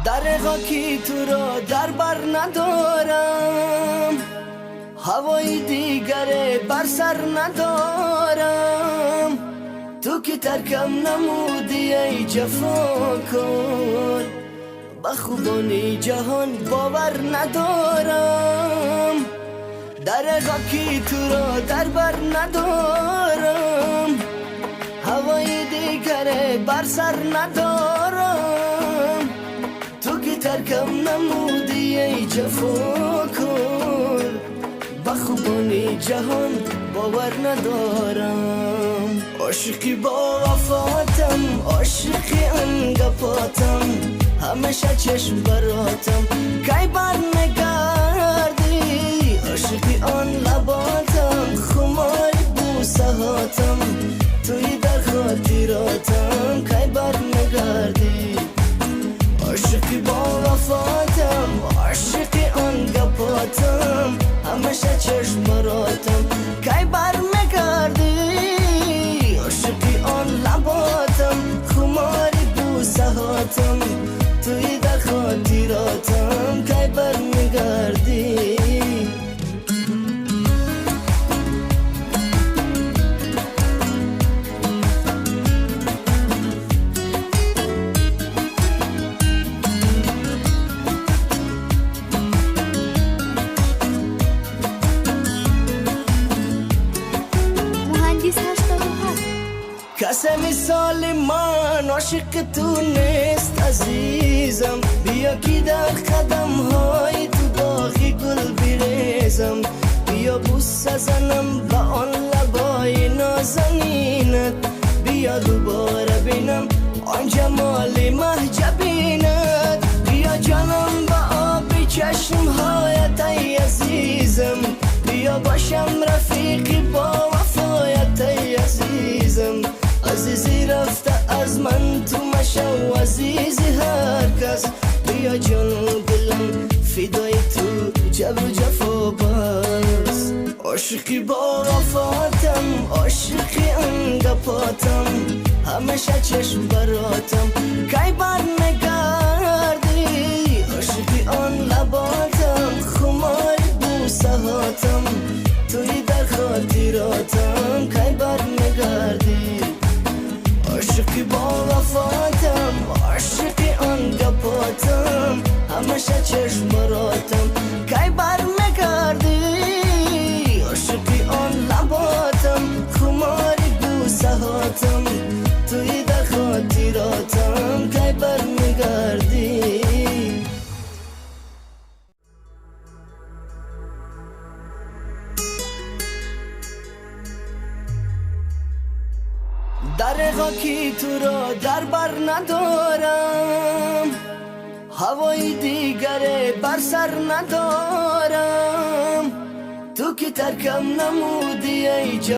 در خاکی تو را در بر ندارم، هوای دیگر بر سر ندارم. تو که ترکم نمودی ای جفاکار، به خوبانی جهان باور ندارم. در خاکی تو را در بر ندارم، هوای دیگر بر سر ندارم. تو که ترکم نمودی ای جفاکار، به خوبانی جهان باور ندارم. عاشقی با وفاتم، عاشقی انگپاتم، همیشه چشم براتم کی بر نگردی. عاشقی آن لباتم، خمار بوسه هاتم، توی در خاطراتم کی بر نگردی. عاشقی با وفاتم، عاشقی آن گپاتم، همیشه چشم براتم کی بر نگردی. عاشقی آن لباتم، خماری بوسه هاتم، توی در خاطراتم کی بر نگردی. کسی مثال من عاشق تو نیست عزیزم، بیا که در قدم های تو باغی گل بریزم. بیا بوسه زنم به آن لبای نازنینت، بیا دوباره بینم آن جمال محجبینت. بیا جانم به آب چشم هایت ای عزیزم، بیا باشم رفیقی با وفایت ای عزیزم. عزیزی رفته از من تو مشو عزیزی هر کس، بیا جان و دلم فدای تو جبر و جفا بس. عاشقی با وفاتم، عاشقی انگپاتم، همیشه چشم براتم کی بر نگردی. عاشقی آن لباتم، خمار بوسه هاتم، توی در خاطراتم کی بر نگردی. عاشقی با وفاتم، عاشقی آن گپاتم، همیشه چشم براتم کی بر نگردی. عاشقی آن لباتم، خماری بوسه هاتم، توی در خاطراتم کی بر نگردی. در خاکی تو را در بر ندارم، هوای دیگر بر سر ندارم. تو که ترکم نمودی ای